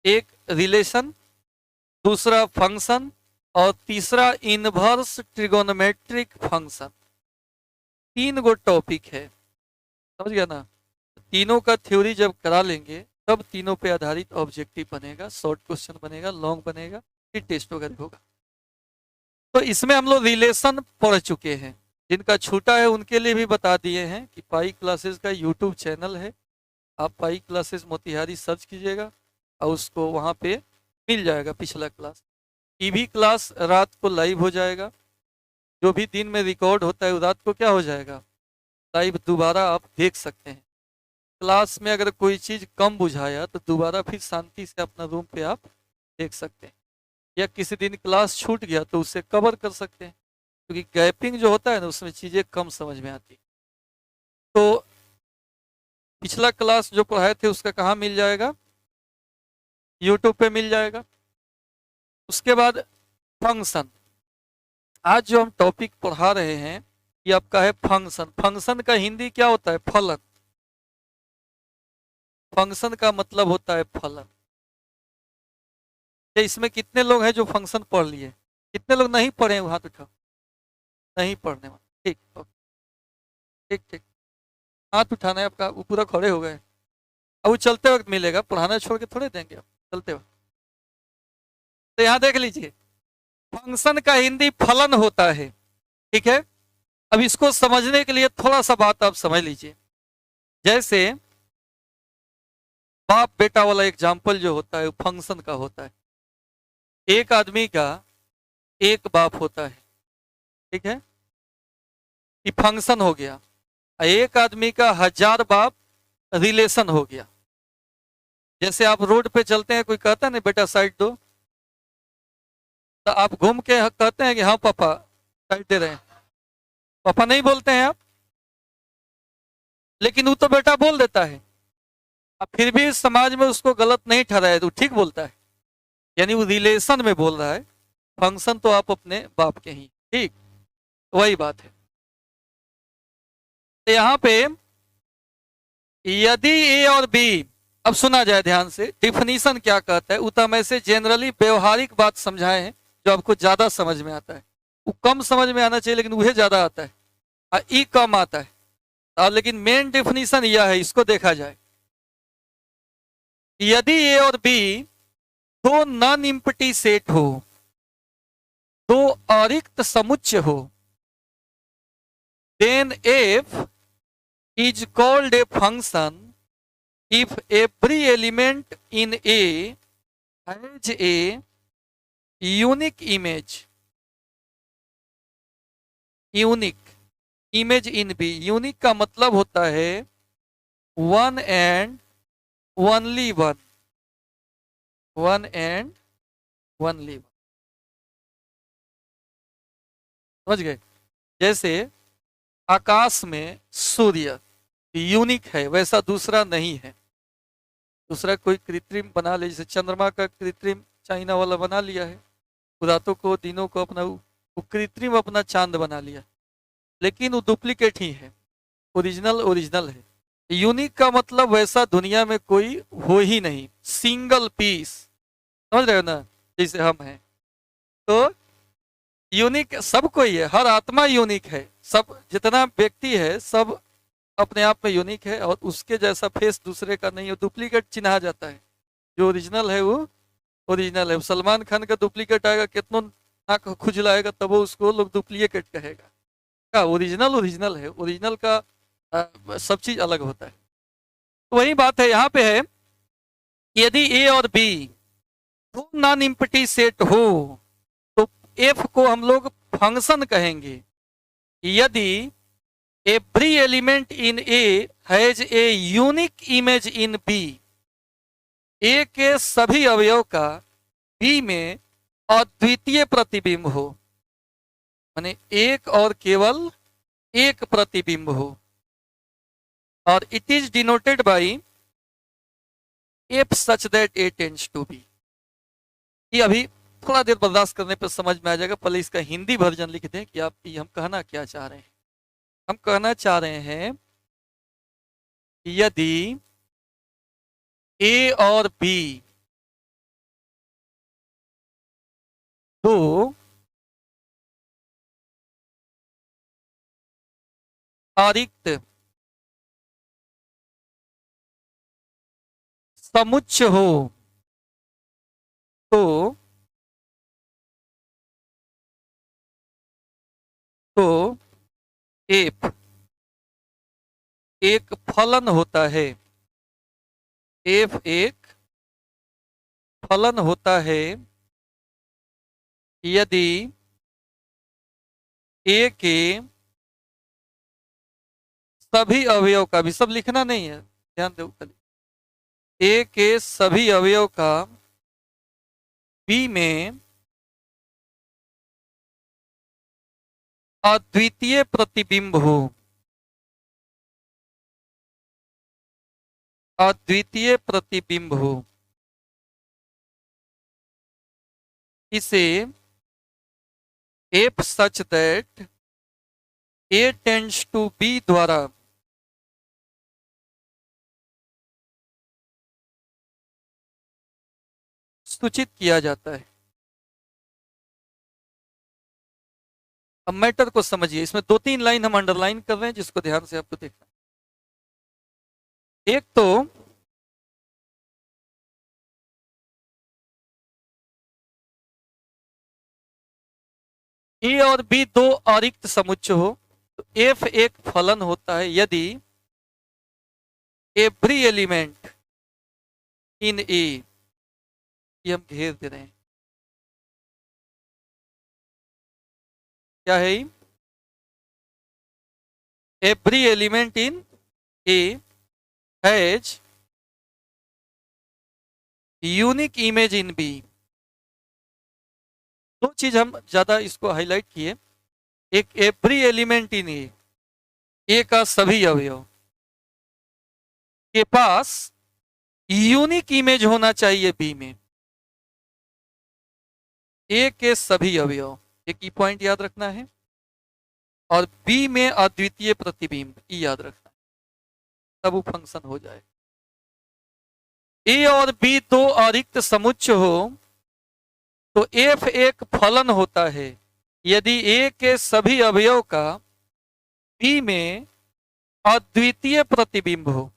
एक रिलेशन, दूसरा फंक्शन और तीसरा इनवर्स ट्रिगोनोमेट्रिक फंक्शन। 3 गो टॉपिक है, समझ गया ना। तीनों का थ्योरी जब करा लेंगे तब तीनों पे आधारित ऑब्जेक्टिव बनेगा, शॉर्ट क्वेश्चन बनेगा, लॉन्ग बनेगा, फिर टेस्ट वगैरह होगा। तो इसमें हम लोग रिलेशन पढ़ चुके हैं। जिनका छूटा है उनके लिए भी बता दिए हैं कि पाई क्लासेस का यूट्यूब चैनल है, आप पाई क्लासेस मोतिहारी सर्च कीजिएगा और उसको वहाँ पे मिल जाएगा पिछला क्लास। टीवी क्लास रात को लाइव हो जाएगा, जो भी दिन में रिकॉर्ड होता है वो रात को क्या हो जाएगा, लाइव दोबारा आप देख सकते हैं। क्लास में अगर कोई चीज़ कम बुझाया तो दोबारा फिर शांति से अपना रूम पे आप देख सकते हैं, या किसी दिन क्लास छूट गया तो उससे कवर कर सकते हैं, क्योंकि गैपिंग जो होता है ना उसमें चीज़ें कम समझ में आती। तो पिछला क्लास जो पढ़ाए थे उसका कहाँ मिल जाएगा, यूट्यूब पे मिल जाएगा। उसके बाद फंक्शन, आज जो हम टॉपिक पढ़ा रहे हैं ये आपका है फंक्शन। फंक्शन का हिंदी क्या होता है, फलन। फंक्शन का मतलब होता है फलन। तो इसमें कितने लोग हैं जो फंक्शन पढ़ लिए, कितने लोग नहीं पढ़े हैं हाथ उठाओ। नहीं पढ़ने वाले, ठीक ओके, ठीक ठीक, हाथ उठाना है आपका, वो पूरा खड़े हो गए। अब वो चलते वक्त मिलेगा, पढ़ाना छोड़ के थोड़े देंगे आप चलते वक्त। तो यहाँ देख लीजिए, फंक्शन का हिंदी फलन होता है, ठीक है। अब इसको समझने के लिए थोड़ा सा बात आप समझ लीजिए। जैसे बाप बेटा वाला एग्जाम्पल जो होता है वो फंक्शन का होता है। एक आदमी का एक बाप होता है, ठीक है, ये फंक्शन हो गया। एक आदमी का 1000 बाप रिलेशन हो गया। जैसे आप रोड पे चलते हैं, कोई कहता है ना बेटा साइड दो, तो आप घूम के कहते हैं कि हाँ पापा साइड दे रहे हैं। पापा नहीं बोलते हैं आप, लेकिन वो तो बेटा बोल देता है। अब फिर भी समाज में उसको गलत नहीं ठहराया तो ठीक बोलता है, यानी वो रिलेशन में बोल रहा है। फंक्शन तो आप अपने बाप के ही, ठीक, वही बात है। तो यहाँ पे यदि ए और बी, अब सुना जाए ध्यान से, डिफिनीशन क्या कहता है। उतना में से जनरली व्यवहारिक बात समझाए हैं जो आपको ज्यादा समझ में आता है। वो कम समझ में आना चाहिए लेकिन वह ज्यादा आता है, और ई कम आता है। लेकिन मेन डेफिनेशन यह है, इसको देखा जाए। यदि ए और बी दो नॉन इम्पटी सेट हो, दो अरिक्त समुच्चय हो, then F is called a function if every element in A has a unique image, unique image in B। Unique का मतलब होता है one and only one, one and only one, समझ गए। जैसे आकाश में सूर्य यूनिक है, वैसा दूसरा नहीं है। दूसरा कोई कृत्रिम बना ले, जैसे चंद्रमा का कृत्रिम चाइना वाला बना लिया है, रातों को दिनों को अपना वो कृत्रिम अपना चांद बना लिया, लेकिन वो डुप्लीकेट ही है, ओरिजिनल ओरिजिनल है। यूनिक का मतलब वैसा दुनिया में कोई हो ही नहीं, सिंगल पीस, समझ रहे हो ना, जैसे हम हैं। तो यूनिक सब कोई है, हर आत्मा यूनिक है, सब जितना व्यक्ति है सब अपने आप में यूनिक है, और उसके जैसा फेस दूसरे का नहीं है, डुप्लीकेट चिन्हा जाता है। जो ओरिजिनल है वो ओरिजिनल है। सलमान खान का डुप्लीकेट आएगा, कितना नाक खुजलाएगा तब वो उसको लोग डुप्लीकेट कहेगा। का ओरिजिनल ओरिजिनल है, ओरिजिनल का सब चीज अलग होता है। तो वही बात है यहाँ पे है, यदि ए और बी दो नॉन इम्पटी सेट हो तो एफ को हम लोग फंक्शन कहेंगे। यदि every element in A has a unique image in B, A के सभी अवयव का बी में अद्वितीय प्रतिबिंब हो, माने एक और केवल एक प्रतिबिंब हो, और it is denoted by F such that A tends to B. ये अभी थोड़ा देर बर्दाश्त करने पर समझ में आ जाएगा, पहले इसका हिंदी वर्जन लिख दें कि आप ये हम कहना क्या चाह रहे हैं। हम कहना चाह रहे हैं यदि ए और बी दो अरिक्त समुच्चय हो तो एफ एक फलन होता है। एफ एक फलन होता है यदि ए के सभी अवयव का, भी सब लिखना नहीं है, ध्यान दो, ए के सभी अवयव का बी में अद्वितीय प्रतिबिंब हो। अद्वितीय प्रतिबिंब हो, इसे F such that A tends to B द्वारा सूचित किया जाता है। अब मैटर को समझिए, इसमें दो तीन लाइन हम अंडरलाइन कर रहे हैं जिसको ध्यान से आपको देखना। एक तो ए और बी दो अरिक्त समुच्चय हो तो एफ एक फलन होता है यदि एवरी एलिमेंट इन ए, ये हम घेर दे रहे हैं, क्या है? Every element in A has unique image in B. दो चीज हम ज्यादा इसको हाईलाइट किए, एक एवरी एलिमेंट इन ए का सभी अवयव के पास यूनिक इमेज होना चाहिए बी में। ए के सभी अवयव, एक की पॉइंट याद रखना है, और बी में अद्वितीय प्रतिबिंब ई याद रखना है, तब वो फंक्शन हो जाए। ए और बी दो अरिक्त समुच्चय हो तो एफ एक फलन होता है यदि ए के सभी अवयव का बी में अद्वितीय प्रतिबिंब हो।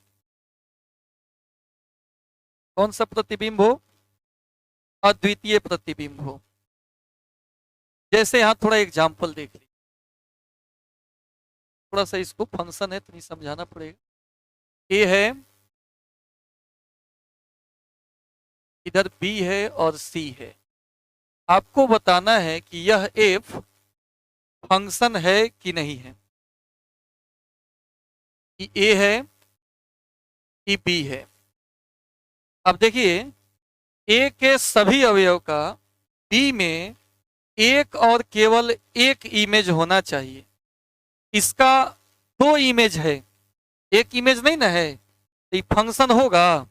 कौन सा प्रतिबिंब हो? अद्वितीय प्रतिबिंब हो। जैसे यहां थोड़ा एग्जाम्पल देख लीजिए, थोड़ा सा इसको फंक्शन है तो नहीं समझाना पड़ेगा। ए है, इधर बी है और सी है। आपको बताना है कि यह एफ फंक्शन है कि नहीं है, कि ए है कि बी है। अब देखिए, ए के सभी अवयव का बी में एक और केवल एक इमेज होना चाहिए। इसका दो इमेज है, एक इमेज नहीं ना है, तो ये फंक्शन होगा।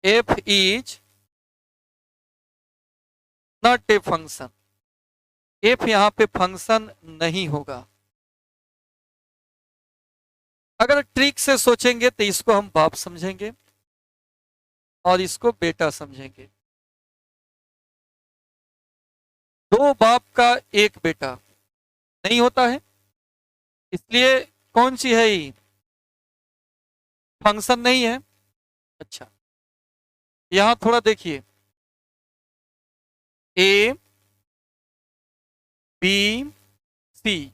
F is not a function, F यहां पे फंक्शन नहीं होगा। अगर ट्रिक से सोचेंगे तो इसको हम बाप समझेंगे और इसको बेटा समझेंगे। दो बाप का एक बेटा नहीं होता है, इसलिए कौन सी है ये? फंक्शन नहीं है। अच्छा, यहां थोड़ा देखिए, ए बी सी,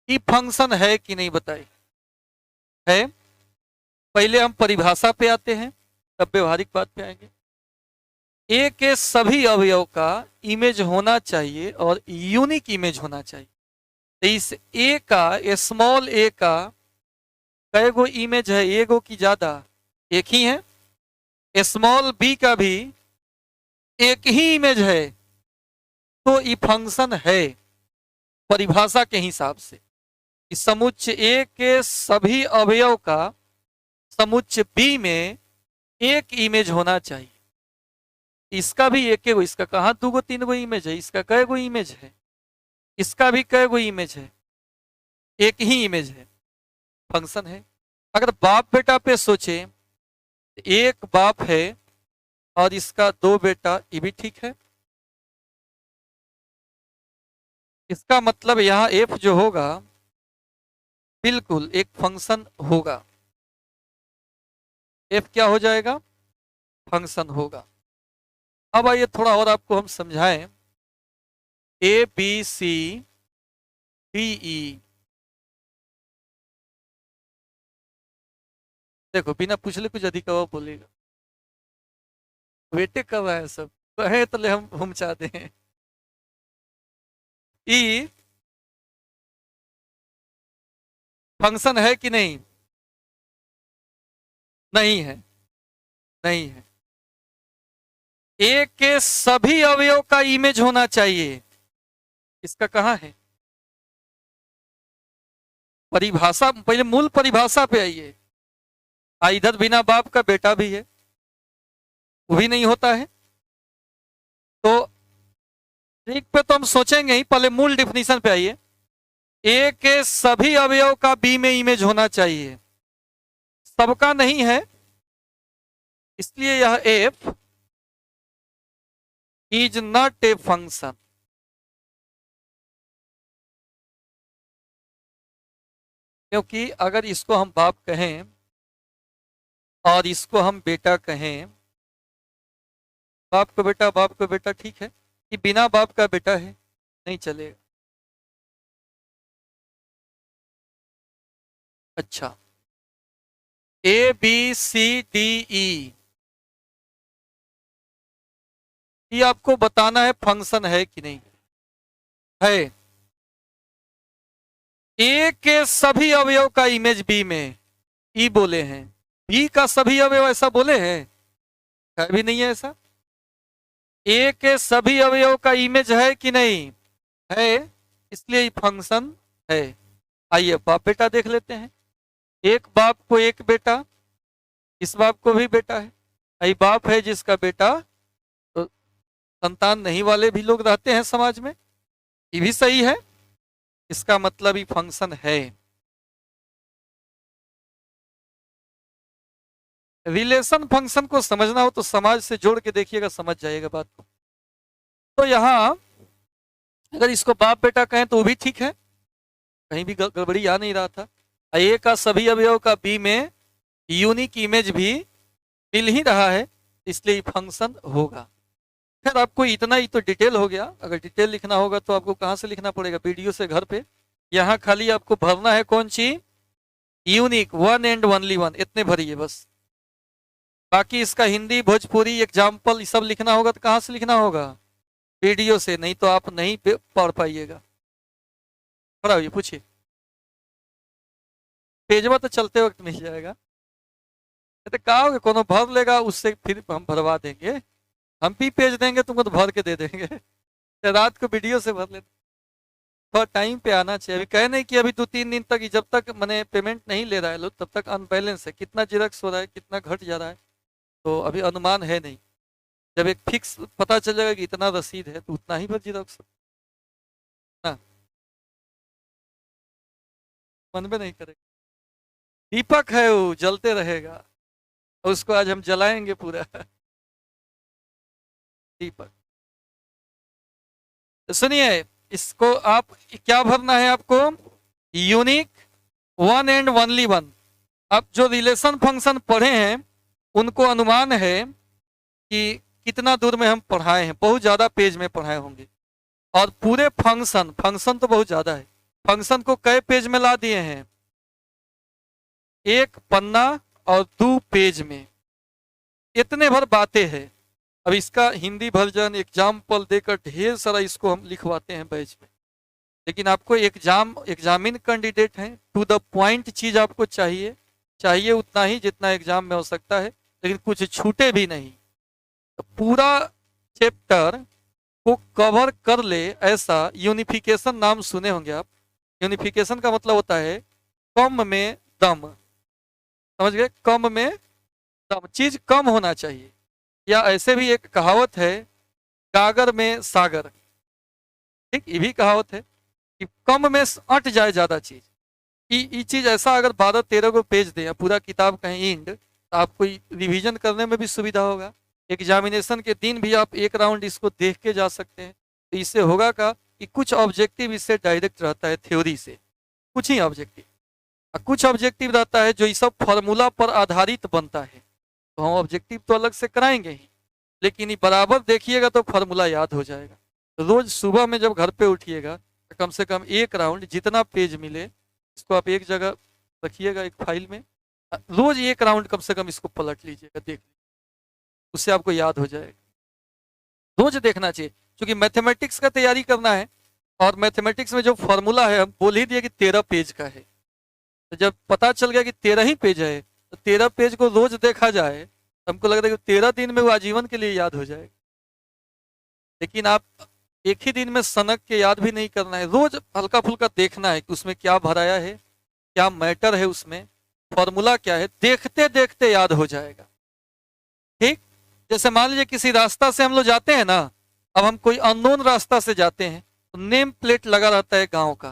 ये फंक्शन है कि नहीं बताइए? है। पहले हम परिभाषा पे आते हैं, तब व्यवहारिक बात पे आएंगे। ए के सभी अवयव का इमेज होना चाहिए और यूनिक इमेज होना चाहिए। तो इस ए का, स्मॉल ए का कई गो इमेज है? एगो की ज्यादा? एक ही है। स्मॉल बी का भी एक ही इमेज है, तो ये फंक्शन है परिभाषा के हिसाब से। इस समुच्चय ए के सभी अवयव का समुच्चय बी में एक इमेज होना चाहिए। इसका भी एक गो, इसका कहाँ दो गो तीन गो इमेज है? इसका कई गो इमेज है? इसका भी कई गो इमेज है? एक ही इमेज है, फंक्शन है। अगर बाप बेटा पे सोचे, एक बाप है और इसका 2 बेटा, ये भी ठीक है। इसका मतलब यहाँ एफ जो होगा बिल्कुल एक फंक्शन होगा। एफ क्या हो जाएगा? फंक्शन होगा। अब आइए थोड़ा और आपको हम समझाएं। A B C D E, देखो बिना पूछले कुछ अधिक और बोलेगा। बेटे कब आए सब, कहे तो ले हम चाहते हैं। ई फंक्शन है कि नहीं? नहीं है, नहीं है। ए के सभी अवयव का इमेज होना चाहिए। इसका कहाँ है परिभाषा? पहले मूल परिभाषा पे आइए। इधर बिना बाप का बेटा भी है, वो भी नहीं होता है। तो ठीक पे तो हम सोचेंगे ही, पहले मूल डिफिनीशन पे आइए। ए के सभी अवयव का बी में इमेज होना चाहिए, सबका नहीं है, इसलिए यह F is not a function. क्योंकि अगर इसको हम बाप कहें और इसको हम बेटा कहें, बाप को बेटा ठीक है, कि बिना बाप का बेटा है, नहीं चलेगा। अच्छा, A B C D E, ये आपको बताना है फंक्शन है कि नहीं है। ए के सभी अवयव का इमेज बी में, ई बोले हैं। बी का सभी अवयव ऐसा बोले हैं? भी नहीं है ऐसा। ए के सभी अवयव का इमेज है कि नहीं है, इसलिए ये फंक्शन है। आइए बाप बेटा देख लेते हैं। एक बाप को एक बेटा, इस बाप को भी बेटा है। यही बाप है जिसका बेटा, तो संतान नहीं वाले भी लोग रहते हैं समाज में, ये भी सही है। इसका मतलब ही फंक्शन है। रिलेशन फंक्शन को समझना हो तो समाज से जोड़ के देखिएगा, समझ जाइएगा बात को। तो यहां अगर इसको बाप बेटा कहें तो वो भी ठीक है, कहीं भी गड़बड़ी आ नहीं रहा था। ए का सभी अवयव का बी में यूनिक इमेज भी मिल ही रहा है, इसलिए फंक्शन होगा। खैर आपको इतना ही तो डिटेल हो गया। अगर डिटेल लिखना होगा तो आपको कहाँ से लिखना पड़ेगा? वीडियो से घर पे। यहाँ खाली आपको भरना है कौन सी? Unique, one and only one, इतने भरिए बस। बाकी इसका हिंदी भोजपुरी एग्जाम्पल सब लिखना होगा तो कहाँ से लिखना होगा? वीडियो से, नहीं तो आप नहीं पढ़ पाइएगा। खड़ा होइए, पूछिए। पेजवा तो चलते वक्त मिल जाएगा, तो कहा होगा कोनो भर लेगा, उससे फिर हम भरवा देंगे। हम भी पेज देंगे तुमको तो भर के दे देंगे। तो रात को वीडियो से भर लेते। थोड़ा टाइम पे आना चाहिए। अभी कहे नहीं कि अभी 2-3 दिन तक, जब तक मैंने पेमेंट नहीं ले रहा है लोग, तब तक अनबैलेंस है। कितना जिरक्स हो रहा है, कितना घट जा रहा है, तो अभी अनुमान है नहीं। जब एक फिक्स पता चल जाएगा कि इतना रसीद है तो उतना ही भर जिरक्स ना, मन में नहीं करेगा। दीपक है वो, जलते रहेगा, उसको आज हम जलाएंगे पूरा। दीपक, तो सुनिए, इसको आप क्या भरना है आपको? Unique, one and only one. अब जो रिलेशन फंक्शन पढ़े हैं उनको अनुमान है कि कितना दूर में हम पढ़ाए हैं, बहुत ज्यादा पेज में पढ़ाए होंगे। और पूरे फंक्शन, फंक्शन तो बहुत ज्यादा है, फंक्शन को कई पेज में ला दिए हैं? 1 पन्ना और 2 पेज में, इतने भर बातें हैं। अब इसका हिंदी वर्जन एग्जाम्पल देकर ढेर सारा इसको हम लिखवाते हैं बैच में, लेकिन आपको एग्जामिन कैंडिडेट हैं, टू द पॉइंट चीज आपको चाहिए उतना ही जितना एग्जाम में हो सकता है, लेकिन कुछ छूटे भी नहीं। तो पूरा चैप्टर को कवर कर ले ऐसा यूनिफिकेशन नाम सुने होंगे आप। यूनिफिकेशन का मतलब होता है कम में दम, समझ गए? कम में दम, चीज कम होना चाहिए। या ऐसे भी एक कहावत है, गागर में सागर, ठीक, ये भी कहावत है कि कम में अट जाए ज्यादा चीज। ये चीज ऐसा अगर 12-13 को पेज दे या पूरा किताब कहीं इंड, तो आपको रिवीजन करने में भी सुविधा होगा, एग्जामिनेशन के दिन भी आप एक राउंड इसको देख के जा सकते हैं। तो इससे होगा का कि कुछ ऑब्जेक्टिव इससे डायरेक्ट रहता है थ्योरी से, कुछ ही ऑब्जेक्टिव, और कुछ ऑब्जेक्टिव रहता है जो इस सब फॉर्मूला पर आधारित बनता है। तो हम ऑब्जेक्टिव तो अलग से कराएंगे ही, लेकिन ये बराबर देखिएगा तो फॉर्मूला याद हो जाएगा। तो रोज सुबह में जब घर पे उठिएगा तो कम से कम एक राउंड जितना पेज मिले इसको आप एक जगह रखिएगा एक फाइल में, रोज एक राउंड कम से कम इसको पलट लीजिएगा, देख लीजिए, उससे आपको याद हो जाएगा। रोज देखना चाहिए, क्योंकि मैथमेटिक्स का तैयारी करना है और मैथमेटिक्स में जो फॉर्मूला है हम बोल ही दिए कि 13 पेज का है। तो जब पता चल गया कि 13 ही पेज है तो 13 पेज को रोज देखा जाए तो हमको लग रहा है कि 13 दिन में वो आजीवन के लिए याद हो जाएगा। लेकिन आप एक ही दिन में सनक के याद भी नहीं करना है, रोज हल्का फुल्का देखना है कि उसमें क्या भराया है, क्या मैटर है, उसमें फॉर्मूला क्या है, देखते देखते याद हो जाएगा। ठीक, जैसे मान लीजिए किसी रास्ता से हम लोग जाते हैं ना, अब हम कोई अननोन रास्ता से जाते हैं तो नेम प्लेट लगा रहता है गांव का,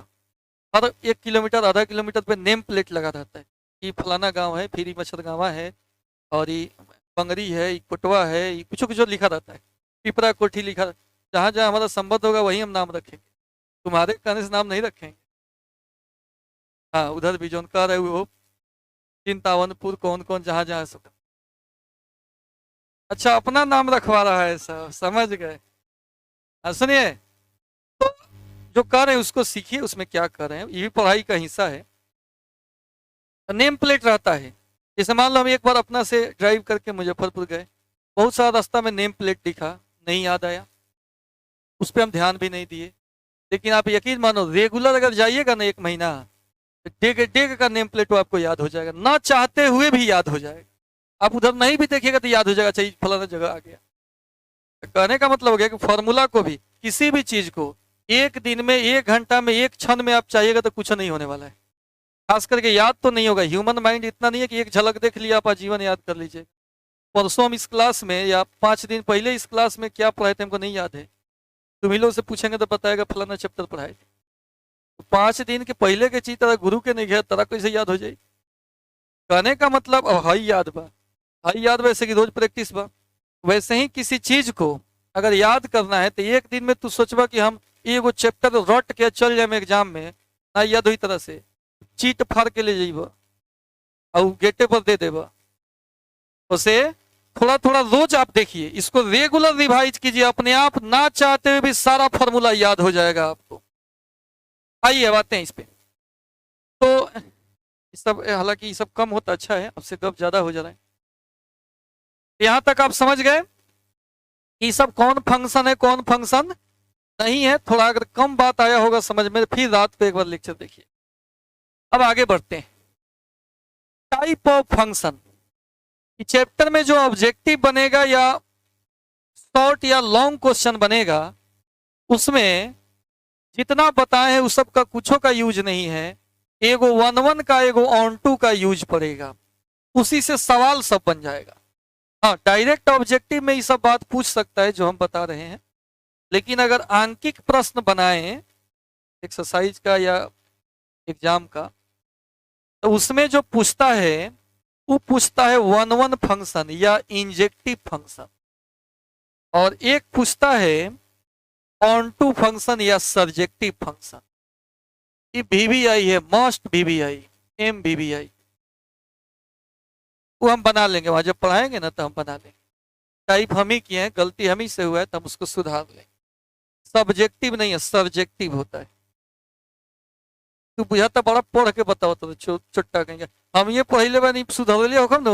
हर 1 किलोमीटर आधा किलोमीटर पे नेम प्लेट लगा रहता है कि फलाना गांव है, फिर मच्छर गांवा है, और ये बंगरी है, ये कोटवा है, ये कुछ कुछ लिखा रहता है, पिपरा कोठी लिखा। जहां जहां हमारा संबंध होगा वहीं हम नाम रखेंगे, तुम्हारे कहने से नाम नहीं रखेंगे। हाँ, उधर भी जो कह रहे वो चिंतावनपुर कौन कौन जहां जहां सब, अच्छा अपना नाम रखवा रहा है, सब समझ गए। सुनिए, तो जो कर रहे हैं उसको सीखिए, उसमें क्या कर रहे हैं, ये भी पढ़ाई का हिस्सा है। नेम प्लेट रहता है, जैसे मान लो हम एक बार अपना से ड्राइव करके मुजफ्फरपुर गए, बहुत सारा रास्ता में नेम प्लेट दिखा, नहीं याद आया, उस पर हम ध्यान भी नहीं दिए। लेकिन आप यकीन मानो रेगुलर अगर जाइएगा ना 1 महीना, तो डेग डेग का नेम प्लेट आपको याद हो जाएगा, ना चाहते हुए भी याद हो जाएगा। आप उधर नहीं भी देखिएगा तो याद हो जाएगा, चाहिए फलाना जगह आ गया। कहने का मतलब हो गया कि फॉर्मूला को भी, किसी भी चीज को एक दिन में, 1 घंटा में, एक क्षण में आप चाहिएगा तो कुछ नहीं होने वाला है। खास करके याद तो नहीं होगा, ह्यूमन माइंड इतना नहीं है कि एक झलक देख लिया आप आजीवन याद कर लीजिए। परसों हम इस क्लास में या 5 दिन पहले इस क्लास में क्या पढ़ाए थे हमको नहीं याद है, तुम ही लोग से पूछेंगे तो बताएगा फलाना चैप्टर पढ़ाए थे। तो 5 दिन के पहले के चीज तरह गुरु के नहीं गया तरह कैसे याद हो जाएगी। कहने का मतलब अब हाई याद बा, हाई याद वैसे कि रोज प्रैक्टिस बा, वैसे ही किसी चीज को अगर याद करना है तो एक दिन में तू सोचबा कि हम एगो चैप्टर रट के चल जाए एग्जाम में, ना याद हुई तरह से चीट फाड़ के ले जाइबा और गेटे पर दे देबा। उसे थोड़ा थोड़ा रोज आप देखिए, इसको रेगुलर रिवाइज कीजिए, अपने आप ना चाहते हुए भी सारा फॉर्मूला याद हो जाएगा आपको। आइए अब आते हैं इस पे। तो ये सब हालांकि ये सब कम होता अच्छा है, अब से गप ज्यादा हो जा रहा है। यहां तक आप समझ गए कि सब कौन फंक्शन है कौन फंक्शन नहीं है। थोड़ा अगर कम बात आया होगा समझ में, फिर रात को एक बार लेक्चर देखिए। अब आगे बढ़ते हैं, टाइप ऑफ फंक्शन। चैप्टर में जो ऑब्जेक्टिव बनेगा या शॉर्ट या लॉन्ग क्वेश्चन बनेगा, उसमें जितना बताए हैं उस सब का कुछों का यूज नहीं है, एगो 1-1 का एगो ऑन-टू का यूज पड़ेगा, उसी से सवाल सब बन जाएगा। हाँ, डायरेक्ट ऑब्जेक्टिव में ये सब बात पूछ सकता है जो हम बता रहे हैं, लेकिन अगर आंकिक प्रश्न बनाए एक्सरसाइज का या एग्जाम का, तो उसमें जो पूछता है वो पूछता है 1-1 फंक्शन या इंजेक्टिव फंक्शन, और एक पूछता है ऑन-टू फंक्शन या सब्जेक्टिव फंक्शन। ये VBI है, मस्ट VBI, MVBI, वो हम बना लेंगे वहां जब पढ़ाएंगे ना, तो हम बना लेंगे। टाइप हम ही किए हैं, गलती हम ही से हुआ है तो हम उसको सुधार लेंगे। सब्जेक्टिव नहीं है, सब्जेक्टिव होता है। तू बुझाता बड़ा पढ़ के बताओ तो छोटा कहेंगे हम ये पहले बार नहीं सुधर लिया होगा ना,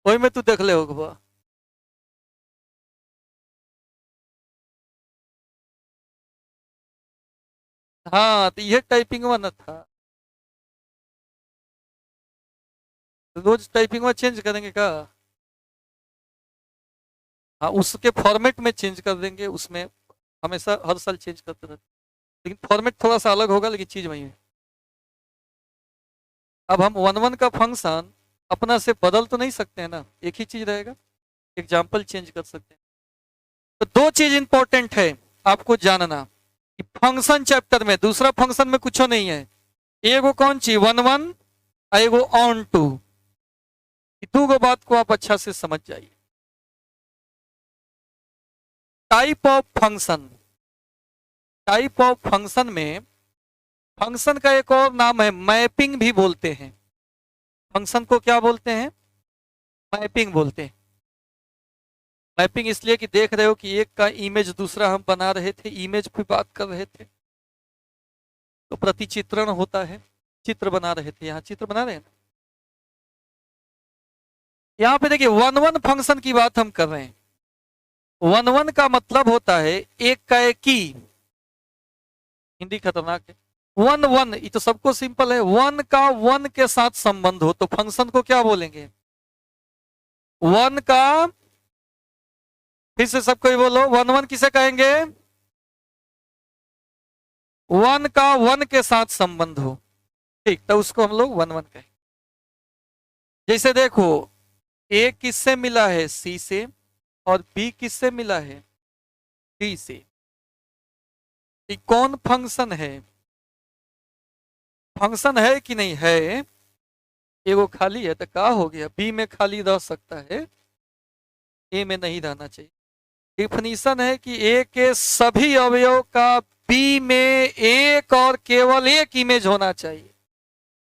वही में तू देख ले होगा। हाँ, तो ये टाइपिंग में ना था, रोज टाइपिंग में चेंज करेंगे क्या? हाँ, उसके फॉर्मेट में चेंज कर देंगे, उसमें हमेशा हर साल चेंज करते रहते, लेकिन फॉर्मेट थोड़ा सा अलग होगा, लेकिन चीज वही है। अब हम 1-1 का फंक्शन अपना से बदल तो नहीं सकते हैं ना, एक ही चीज रहेगा, एग्जाम्पल चेंज कर सकते हैं। तो 2 चीज इंपॉर्टेंट है आपको जानना कि फंक्शन चैप्टर में, दूसरा फंक्शन में कुछ नहीं है, एगो कौन ची 1-1 एगो ऑन-टू, 2 गो बात को आप अच्छा से समझ जाइए। Type of function, type of function में फंक्शन का एक और नाम है मैपिंग भी बोलते हैं। फंक्शन को क्या बोलते हैं? मैपिंग बोलते हैं। मैपिंग इसलिए कि देख रहे हो कि एक का इमेज दूसरा हम बना रहे थे, इमेज पे बात कर रहे थे तो प्रतिचित्रण होता है, चित्र बना रहे थे, यहाँ चित्र बना रहे हैं ना। यहाँ पे देखिए वन वन फंक्शन की बात हम कर रहे हैं। वन वन का मतलब होता है एक का एक ही, हिंदी खतरनाक है। वन वन ये तो सबको सिंपल है, वन का वन के साथ संबंध हो तो फंक्शन को क्या बोलेंगे? वन का, फिर से सबको बोलो, वन वन किसे कहेंगे? वन का वन के साथ संबंध हो, ठीक, तो उसको हम लोग वन वन कहें। जैसे देखो ए किससे मिला है? सी से, और बी किससे मिला है? डी से। ये कौन फंक्शन है? फंक्शन है कि नहीं है? एगो खाली है तो क्या हो गया, बी में खाली रह सकता है, ए में नहीं रहना चाहिए। डिफिनीशन है कि ए के सभी अवयव का बी में एक और केवल एक इमेज होना चाहिए,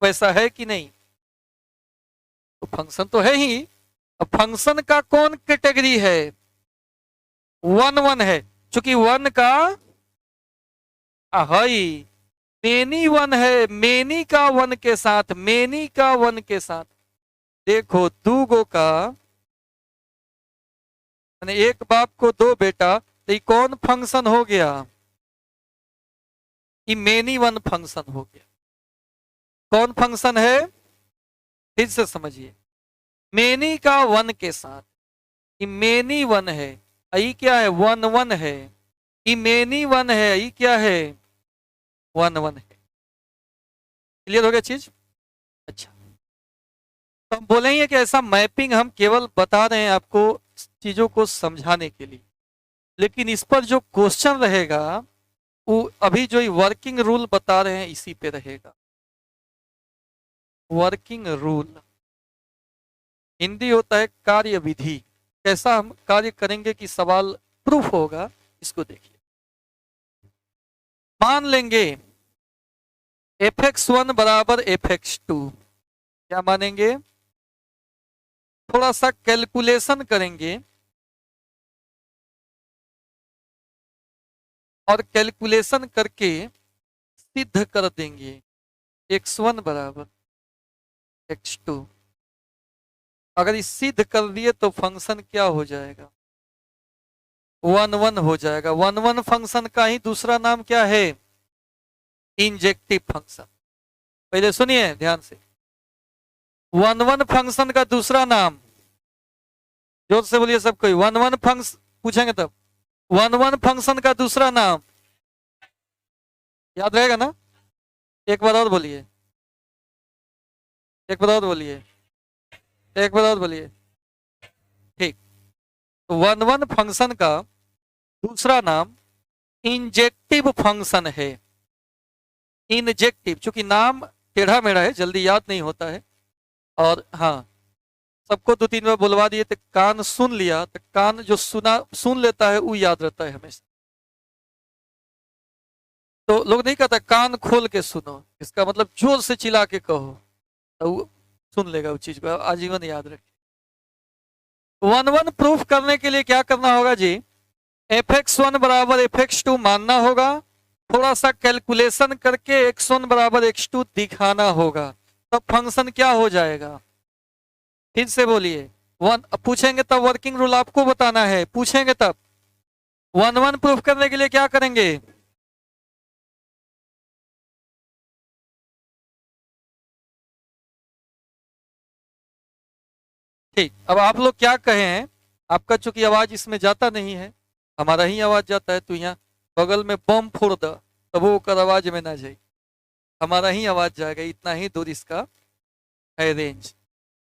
वैसा है कि नहीं? तो फंक्शन तो है ही। अब फंक्शन का कौन कैटेगरी है? वन वन है, चूंकि वन का हाई मेनी वन है, मेनी का वन के साथ, मेनी का वन के साथ। देखो दो गो का, एक बाप को दो बेटा, तो ये कौन फंक्शन हो गया? ये मेनी वन फंक्शन हो गया। कौन फंक्शन है? फिर से समझिए, मेनी का वन के साथ, ये मेनी वन है, ये क्या है? वन वन है। ये मेनी वन है, ये क्या है? वन वन है। क्लियर हो गया चीज? अच्छा, तो हम बोलेंगे कि ऐसा मैपिंग हम केवल बता रहे हैं आपको चीजों को समझाने के लिए, लेकिन इस पर जो क्वेश्चन रहेगा वो अभी जो वर्किंग रूल बता रहे हैं इसी पे रहेगा। वर्किंग रूल हिंदी होता है कार्य विधि। कैसा हम कार्य करेंगे कि सवाल प्रूफ होगा, इसको देखिए। मान लेंगे fx1 बराबर fx2, क्या मानेंगे? थोड़ा सा कैलकुलेशन करेंगे और कैलकुलेशन करके सिद्ध कर देंगे x1 बराबर x2। अगर इस सिद्ध कर दिए तो फंक्शन क्या हो जाएगा? वन वन हो जाएगा। वन वन फंक्शन का ही दूसरा नाम क्या है? Injective function. पहले सुनिए ध्यान से, वन वन फंक्शन का दूसरा नाम, जोर से बोलिए सब कोई, वन वन फंक्शन पूछेंगे तब, वन वन फंक्शन का दूसरा नाम याद रहेगा ना? एक बार और बोलिए, एक बार और बोलिए, एक बार और बोलिए। ठीक, तो वन वन फंक्शन का दूसरा नाम इंजेक्टिव फंक्शन है। इंजेक्टिव, चूंकि नाम टेढ़ा मेढ़ा है, जल्दी याद नहीं होता है, और हाँ सबको दो तीन बार बुलवा दिए तो कान सुन लिया, तो कान जो सुन लेता है वो याद रहता है हमेशा। तो लोग नहीं कहता कान खोल के सुनो, इसका मतलब जोर से चिल्ला के कहो तो वो सुन लेगा, उस चीज को आजीवन याद रखे। वन वन प्रूफ करने के लिए क्या करना होगा जी? fx1 बराबर fx2 मानना होगा, थोड़ा सा कैलकुलेशन करके x1 बराबर x2 दिखाना होगा, तब फंक्शन क्या हो जाएगा? फिर से बोलिए, वन पूछेंगे तब वर्किंग रूल आपको बताना है, पूछेंगे तब। वन वन प्रूफ करने के लिए क्या करेंगे? ठीक, अब आप लोग क्या कहे हैं? आपका चूंकि आवाज इसमें जाता नहीं है, हमारा ही आवाज जाता है, तो यहाँ बगल में बम फोड़ द तब वो कर आवाज में ना जाए, हमारा ही आवाज जाएगा, इतना ही दूर इसका है रेंज।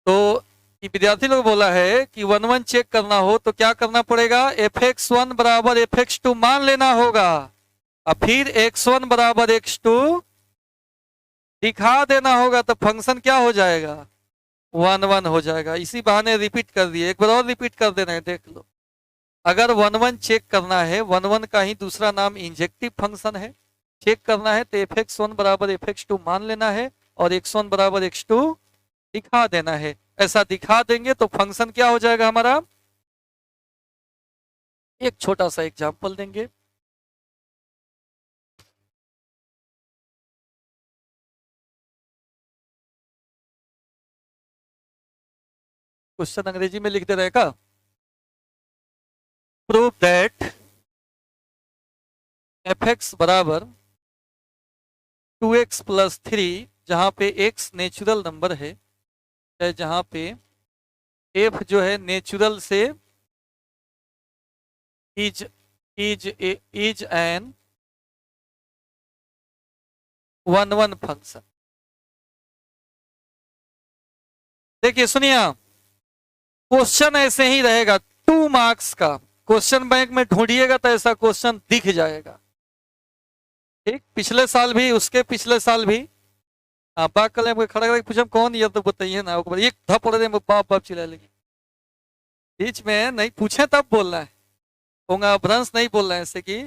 तो ये विद्यार्थी लोग बोला है कि वन वन चेक करना हो तो क्या करना पड़ेगा? fx1 बराबर fx2 मान लेना होगा, और फिर x1 बराबर x2 दिखा देना होगा, तो फंक्शन क्या हो जाएगा? वन वन हो जाएगा। इसी बहाने रिपीट कर दिए, एक बार और रिपीट कर देना है, देख लो। अगर वन वन चेक करना है, वन वन का ही दूसरा नाम इंजेक्टिव फंक्शन है, चेक करना है तो fx1 बराबर fx2 मान लेना है और x1 बराबर x2 दिखा देना है। ऐसा दिखा देंगे तो फंक्शन क्या हो जाएगा हमारा। एक छोटा सा एग्जांपल देंगे। क्वेश्चन अंग्रेजी में लिख दे रहेगा, प्रूव दैट fx बराबर 2x प्लस 3, जहां पे x नेचुरल नंबर है, जहां पे f जो है नेचुरल से is an one one function. देखिए सुनिए, क्वेश्चन ऐसे ही रहेगा 2 मार्क्स का। क्वेश्चन बैंक में ढूंढिएगा तो ऐसा क्वेश्चन दिख जाएगा। ठीक, पिछले साल भी, उसके पिछले साल भी। हाँ, बात कर ले खड़ा करके पूछा कौन, ये तो बताइए ना। एक थप्पड़ दे बाप बाप चिल्ला लेंगे। बीच में नहीं पूछे तब बोलना है, होगा भ्रंश नहीं बोलना है, ऐसे कि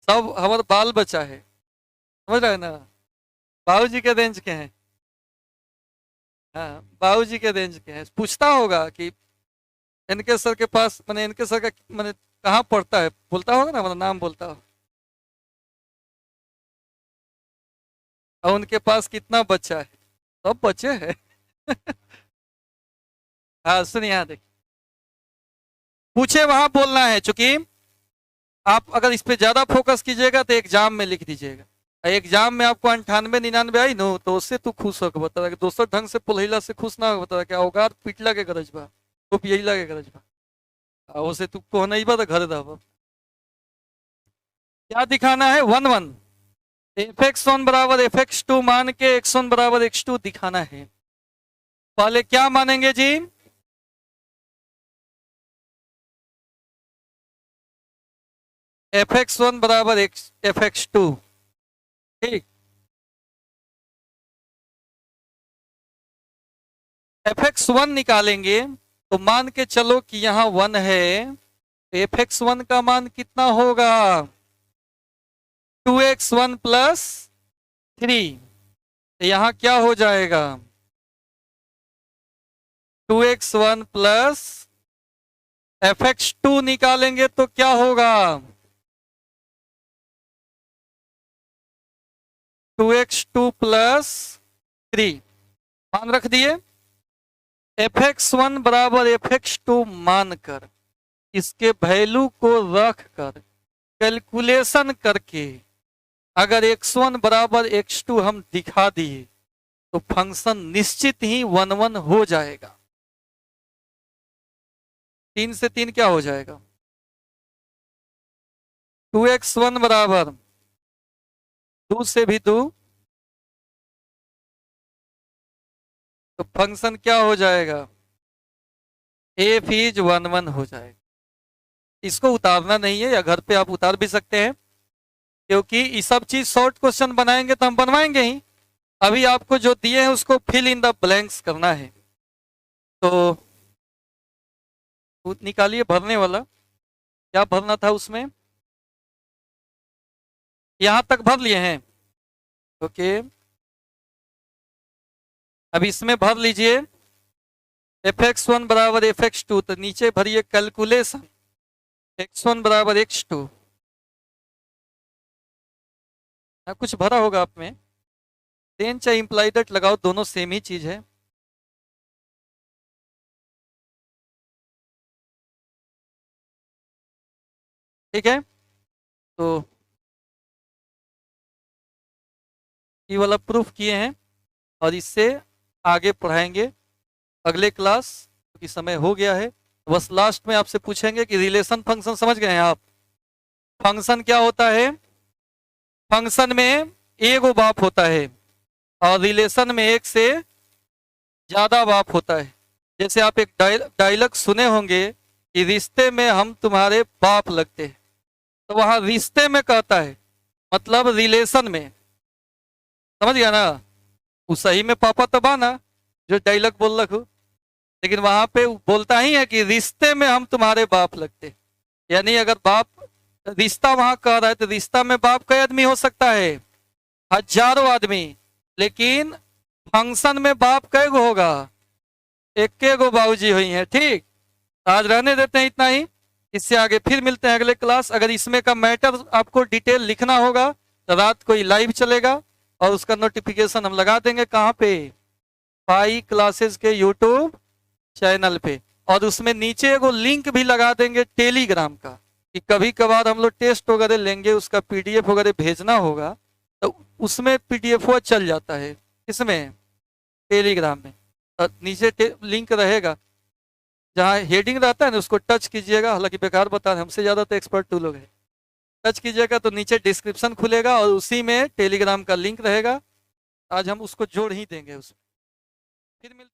सब हमारे बाल बच्चा है, समझ रहे ना। बाबूजी के रेंज के हैं। हाँ, बाबूजी के रेंज के हैं। पूछता होगा कि इनके सर के पास, मैंने इनके सर का मैंने कहाँ पढ़ता है, बोलता होगा ना, मतलब नाम बोलता हो। और उनके पास कितना बच्चा है, सब बच्चे हैं। हाँ सुनिए, यहाँ देखिए, पूछे वहां बोलना है। चूंकि आप अगर इस पे ज्यादा फोकस कीजिएगा तो एग्जाम में लिख दीजिएगा। एग्जाम में आपको 98 99 आई नो तो उससे तू खुश होकर बता कि दोस्तों ढंग से पुलहिला से खुश ना हो, बता क्या औगार पिटला के गरज बा, तो पियला के गरज बा, उसे तू को नहीं बा तो घर रह। क्या दिखाना है, वन वन। fx1 बराबर fx2 मान के x1 बराबर x2 दिखाना है। पहले क्या मानेंगे जी, fx1 बराबर fx2। ठीक, fx1 निकालेंगे तो मान के चलो कि यहां 1 है, तो fx1 का मान कितना होगा, 2x1 प्लस 3। तो यहां क्या हो जाएगा, 2x1 प्लस fx2 निकालेंगे तो क्या होगा, 2x2 प्लस 3। मान रख दिए। fx1 बराबर fx2 मानकर, इसके वैल्यू को रख कर कैलकुलेशन करके अगर x1 बराबर x2 हम दिखा दिए तो फंक्शन निश्चित ही 1 1 हो जाएगा। 3 से 3 क्या हो जाएगा, 2x1 बराबर 2 से भी 2, तो फंक्शन क्या हो जाएगा, f इज 1 1 हो जाएगा। इसको उतारना नहीं है, या घर पे आप उतार भी सकते हैं, क्योंकि ये सब चीज शॉर्ट क्वेश्चन बनाएंगे तो हम बनवाएंगे ही। अभी आपको जो दिए हैं उसको फिल इन द ब्लैंक्स करना है। तो निकालिए भरने वाला, क्या भरना था उसमें, यहां तक भर लिए हैं। ओके, अब इसमें भर लीजिए fx1 बराबर fx2, तो नीचे भरिए कैलकुलेशन x1 बराबर x2। कुछ भरा होगा आप में, देन चाहे इंप्लाई दैट लगाओ, दोनों सेम ही चीज है। ठीक है, तो ये वाला प्रूफ किए हैं और इससे आगे पढ़ाएंगे अगले क्लास, क्योंकि समय हो गया है। बस लास्ट में आपसे पूछेंगे कि रिलेशन फंक्शन समझ गए हैं आप। फंक्शन क्या होता है, फंक्शन में एगो बाप होता है और रिलेशन में एक से ज्यादा बाप होता है। जैसे आप एक डायलॉग सुने होंगे कि रिश्ते में हम तुम्हारे बाप लगते हैं, तो वहां रिश्ते में कहता है मतलब रिलेशन में, समझ गया ना। उस सही में पापा तबा ना जो डायलॉग बोल रखो, लेकिन वहां पे बोलता ही है कि रिश्ते में हम तुम्हारे बाप लगते। यानी अगर बाप रिश्ता वहां कर रहा है तो रिश्ता में बाप कई आदमी हो सकता है, हजारों आदमी, लेकिन फंक्शन में बाप कई गो होगा, एक गो बाबूजी हुई है। ठीक, आज रहने देते हैं इतना ही, इससे आगे फिर मिलते हैं अगले क्लास। अगर इसमें का मैटर आपको डिटेल लिखना होगा तो रात को ही लाइव चलेगा और उसका नोटिफिकेशन हम लगा देंगे कहाँ पे, पाई क्लासेस के यूट्यूब चैनल पे, और उसमें नीचे एगो लिंक भी लगा देंगे टेलीग्राम का, कि कभी कभार हम लोग टेस्ट वगैरह लेंगे, उसका पीडीएफ वगैरह भेजना होगा तो उसमें पीडीएफ वो चल जाता है, इसमें टेलीग्राम में। और नीचे लिंक रहेगा, जहाँ हेडिंग रहता है ना उसको टच कीजिएगा, हालांकि बेकार बता रहे, हमसे ज़्यादा तो एक्सपर्ट टू लोग हैं। टच कीजिएगा तो नीचे डिस्क्रिप्शन खुलेगा और उसी में टेलीग्राम का लिंक रहेगा। आज हम उसको जोड़ ही देंगे उसमें। फिर मिलते